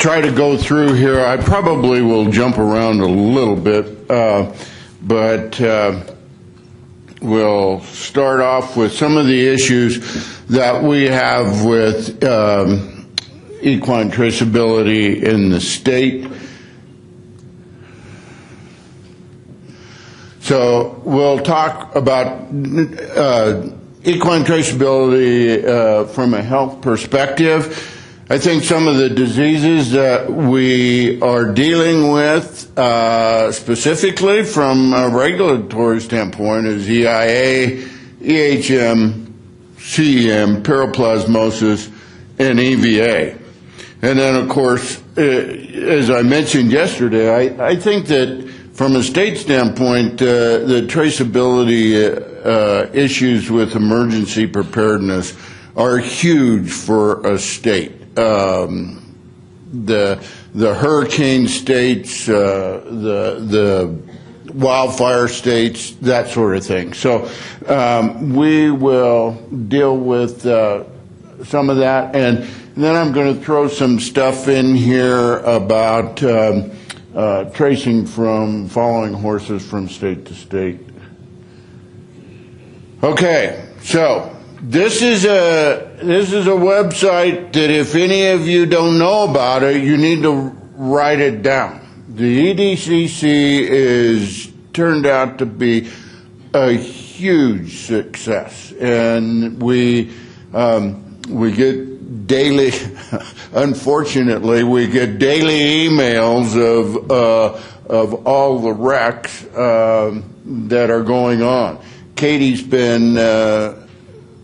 try to go through here. I probably will jump around a little bit, but we'll start off with some of the issues that we have with equine traceability in the state. So we'll talk about equine traceability from a health perspective. I think some of the diseases that we are dealing with, specifically from a regulatory standpoint, is EIA, EHM, CEM, piroplasmosis, and EVA. And then, of course, as I mentioned yesterday, I think that from a state standpoint, the traceability issues with emergency preparedness are huge for a state. The hurricane states, the wildfire states, that sort of thing. So we will deal with some of that, and then I'm going to throw some stuff in here about tracing from following horses from state to state. Okay, so this is a website that if any of you don't know about it, you need to write it down. The EDCC is turned out to be a huge success, and we get daily, unfortunately, we get daily emails of all the wrecks that are going on. Katie's been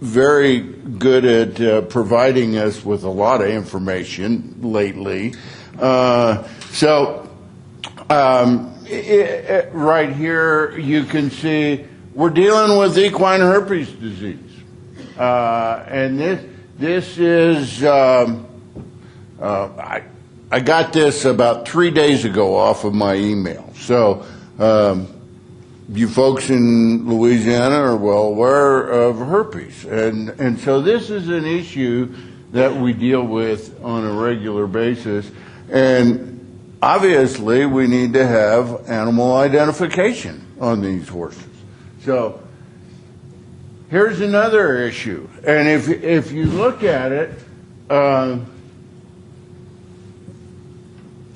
very good at providing us with a lot of information lately. Right here you can see we're dealing with equine herpes disease, and this is I got this about 3 days ago off of my email. So you folks in Louisiana are well aware of herpes, and so this is an issue that we deal with on a regular basis, and obviously we need to have animal identification on these horses. So here's another issue, and if you look at it,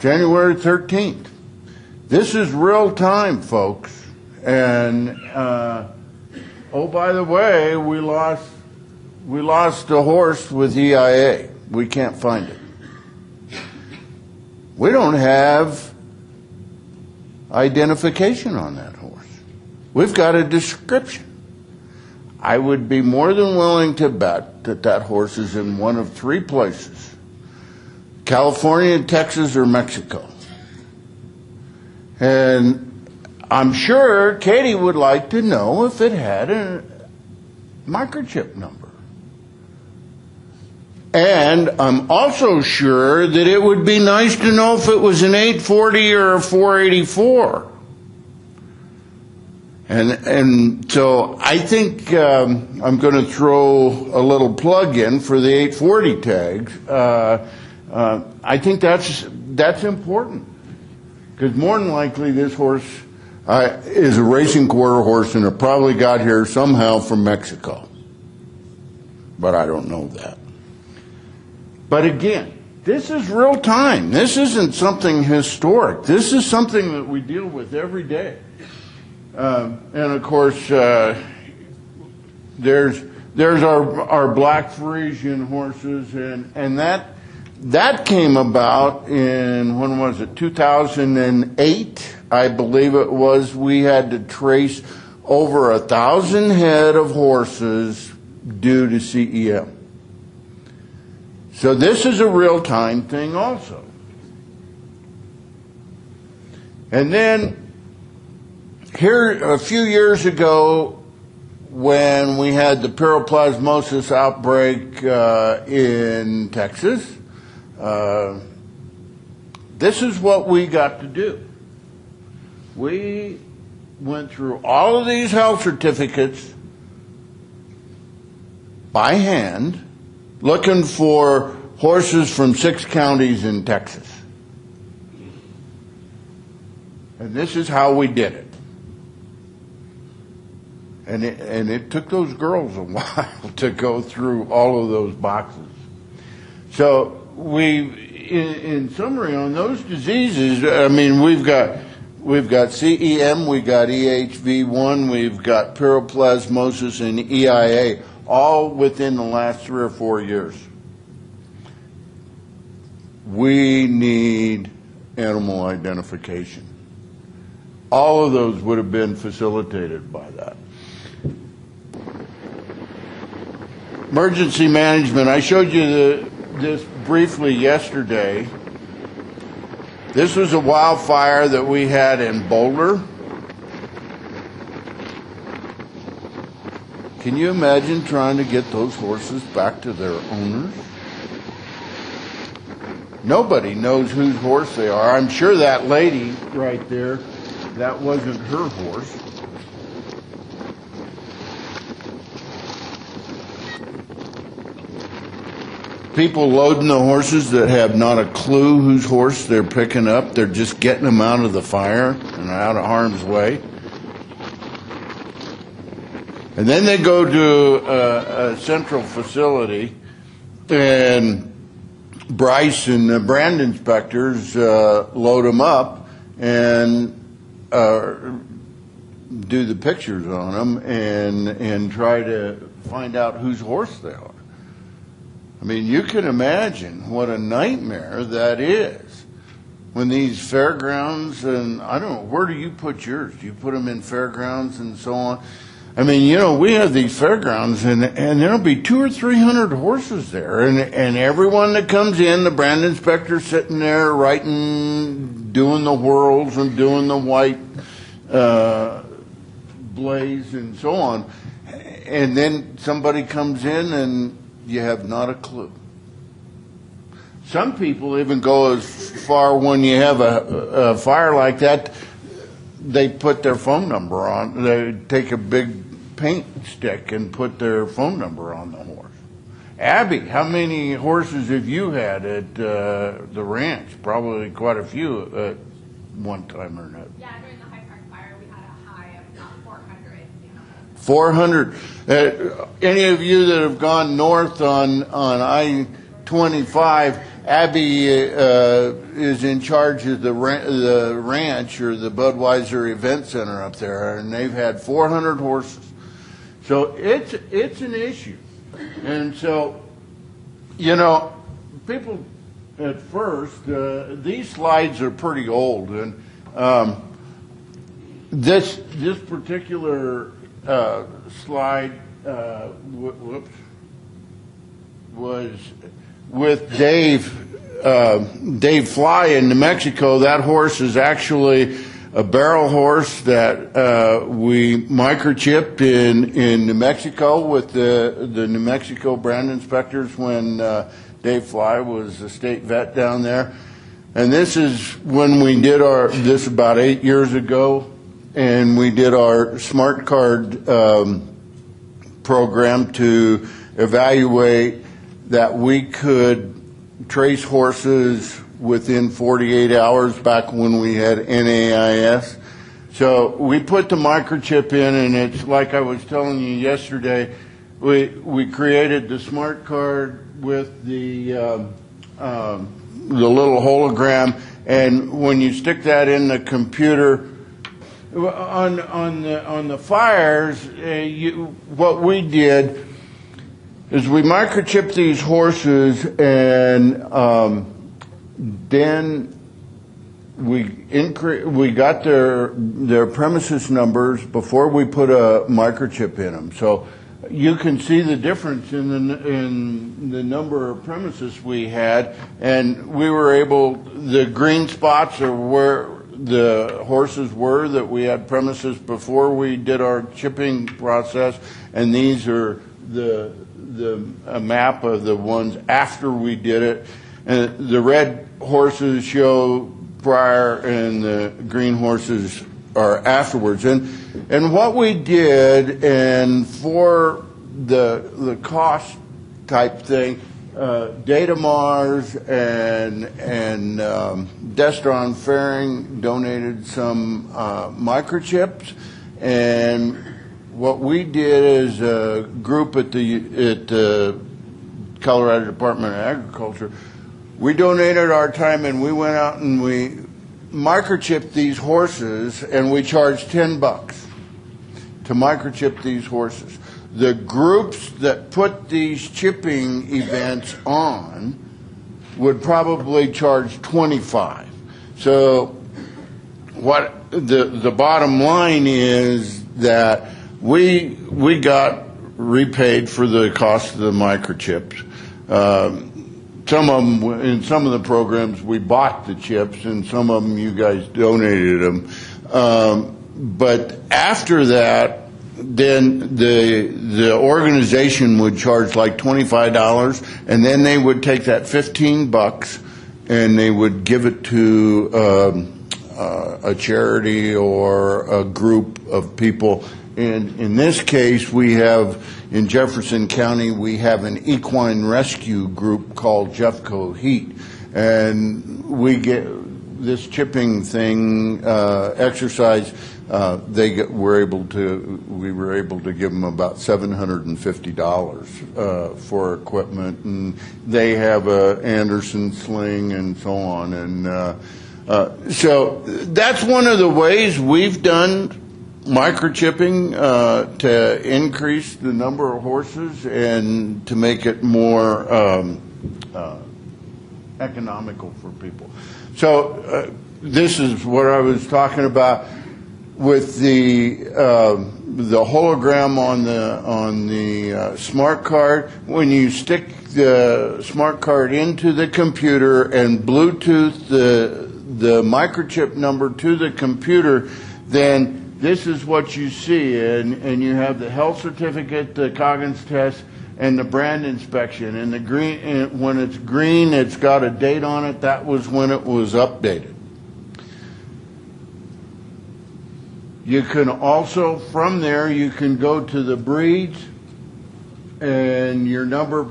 January 13th, this is real time, folks. And oh, by the way, we lost a horse with EIA. We can't find it. We don't have identification on that horse. We've got a description. I would be more than willing to bet that that horse is in one of three places: California, Texas, or Mexico. And I'm sure Katie would like to know if it had a microchip number. And I'm also sure that it would be nice to know if it was an 840 or a 484. And so I think I'm going to throw a little plug in for the 840 tags. I think that's important, because more than likely this horse is a racing quarter horse, and it probably got here somehow from Mexico. But I don't know that. But again, this is real time. This isn't something historic. This is something that we deal with every day. And of course, there's our Black Frisian horses, and that came about in, when was it, 2008, I believe it was. We had to trace over 1,000 head of horses due to CEM. So this is a real-time thing also. And then here, a few years ago, when we had the piroplasmosis outbreak in Texas, this is what we got to do. We went through all of these health certificates by hand, looking for horses from 6 counties in Texas. And this is how we did it. And it took those girls a while to go through all of those boxes. So in summary, on those diseases, I mean, we've got CEM, we've got EHV1, we've got pyroplasmosis and EIA, all within the last 3 or 4 years. We need animal identification. All of those would have been facilitated by that. Emergency management, I showed you this briefly yesterday. This was a wildfire that we had in Boulder. Can you imagine trying to get those horses back to their owners? Nobody knows whose horse they are. I'm sure that lady right there, that wasn't her horse. People loading the horses that have not a clue whose horse they're picking up. They're just getting them out of the fire and out of harm's way. And then they go to a central facility, and Bryce and the brand inspectors load them up and do the pictures on them and try to find out whose horse they are. I mean, you can imagine what a nightmare that is. When these fairgrounds, and I don't know, where do you put yours? Do you put them in fairgrounds and so on? I mean, you know, we have these fairgrounds, and there'll be 200 or 300 horses there, and everyone that comes in, the brand inspector sitting there writing, doing the whirls and doing the white blaze and so on, and then somebody comes in and you have not a clue. Some people even go as far when you have a fire like that, they put their phone number on. They take a big paint stick and put their phone number on the horse. Abby, how many horses have you had at the ranch? Probably quite a few at one time or another. Yeah, during the High Park fire, we had a high of about 400. 400. Any of you that have gone north on I-25, Abby is in charge of the ranch or the Budweiser Event Center up there, and they've had 400 horses. So it's an issue. And so, you know, people at first, these slides are pretty old, and this particular slide was with Dave Fly in New Mexico. That horse is actually a barrel horse that we microchipped in New Mexico with the New Mexico brand inspectors when Dave Fly was a state vet down there. And this is when we did this about 8 years ago, and we did our smart card program to evaluate that we could trace horses within 48 hours back when we had NAIS. So we put the microchip in, and it's like I was telling you yesterday, we created the smart card with the little hologram, and when you stick that in the computer, on the fires, what we did is we microchipped these horses, and then we got their premises numbers before we put a microchip in them. So you can see the difference in the number of premises we had, and we were able. The green spots are where the horses were that we had premises before we did our chipping process, and these are a map of the ones after we did it. And the red horses show prior, and the green horses are afterwards. And what we did, and for the cost type thing, Data Mars and Destron Faring donated some microchips, and what we did as a group at the Colorado Department of Agriculture, we donated our time and we went out and we microchipped these horses, and we charged $10 to microchip these horses. The groups that put these chipping events on would probably charge $25. So what the bottom line is that we got repaid for the cost of the microchips. Some of them, in some of the programs, we bought the chips, and some of them you guys donated them. But after that, then the organization would charge like $25, and then they would take that $15 and they would give it to a charity or a group of people. And in this case, we have, in Jefferson County, we have an equine rescue group called Jeffco Heat, and we get this chipping thing exercise. We were able to give them about $750 for equipment, and they have a Anderson sling and so on. And so that's one of the ways we've done microchipping to increase the number of horses and to make it more economical for people. So this is what I was talking about with the hologram on the smart card. When you stick the smart card into the computer and Bluetooth the microchip number to the computer, then this is what you see, and you have the health certificate, the Coggins test, and the brand inspection. And the green, and when it's green, it's got a date on it. That was when it was updated. You can also, from there, you can go to the breeds, and your number,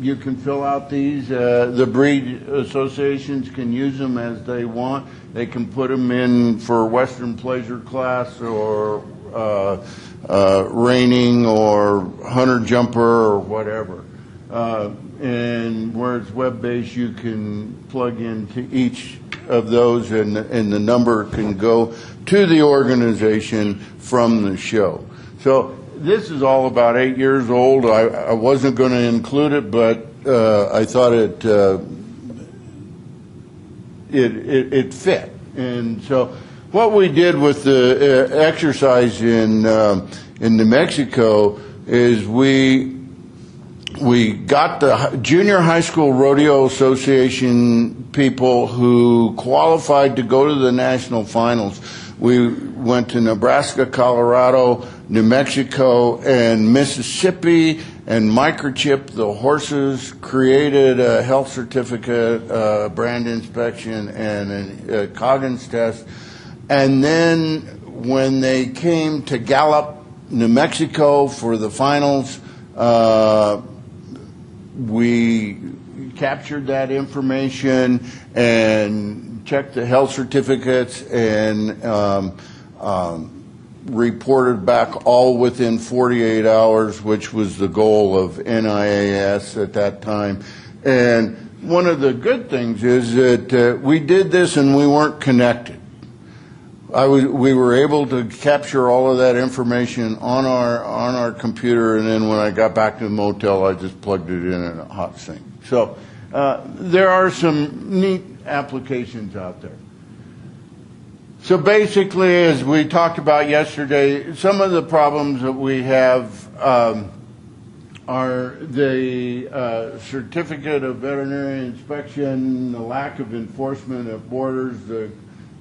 you can fill out these. The breed associations can use them as they want. They can put them in for Western pleasure class or reining or hunter jumper or whatever. And where it's web-based, you can plug into each of those, and the number can go to the organization from the show. So this is all about 8 years old. I wasn't going to include it, but I thought it fit. And so what we did with the exercise in New Mexico is we got the Junior High School Rodeo Association people who qualified to go to the national finals. We went to Nebraska, Colorado, New Mexico, and Mississippi, and microchipped the horses, created a health certificate, brand inspection, and a Coggins test. And then when they came to Gallup, New Mexico for the finals, we captured that information and checked the health certificates and reported back all within 48 hours, which was the goal of NIAS at that time. And one of the good things is that we did this and we weren't connected. We were able to capture all of that information on our computer, and then when I got back to the motel, I just plugged it in a hot sink. So there are some neat applications out there. So basically, as we talked about yesterday, some of the problems that we have are the certificate of veterinary inspection, the lack of enforcement at borders,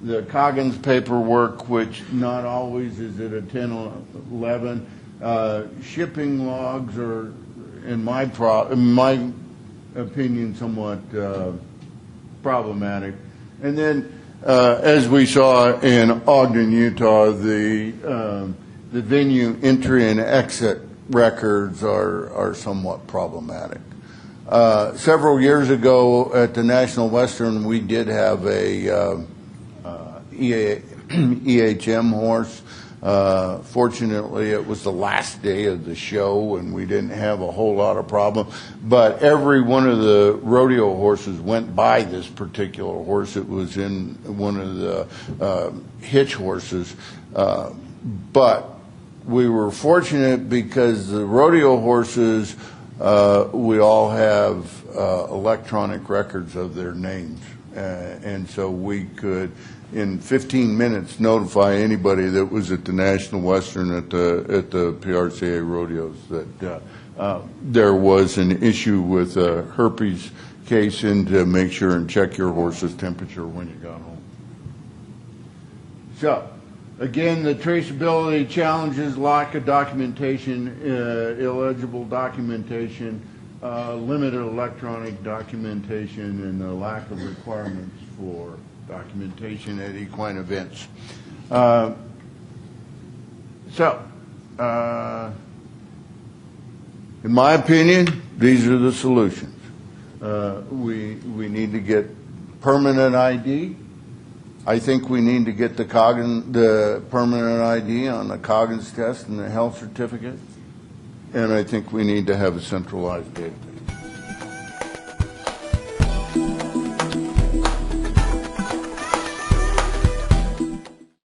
the Coggins paperwork, which not always is at a 10-11. Shipping logs are, in my opinion, somewhat problematic. And then, as we saw in Ogden, Utah, the venue entry and exit records are somewhat problematic. Several years ago at the National Western, we did have a EHM horse. Fortunately, it was the last day of the show, and we didn't have a whole lot of problem. But every one of the rodeo horses went by this particular horse. It was in one of the hitch horses. But we were fortunate because the rodeo horses, we all have electronic records of their names. And so we could, in 15 minutes, notify anybody that was at the National Western at the PRCA rodeos that there was an issue with a herpes case, and to make sure and check your horse's temperature when you got home. So, again, the traceability challenges: lack of documentation, illegible documentation, limited electronic documentation, and the lack of requirements for documentation at equine events. In my opinion, these are the solutions. We need to get permanent ID. I think we need to get the permanent ID on the Coggins test and the health certificate. And I think we need to have a centralized database.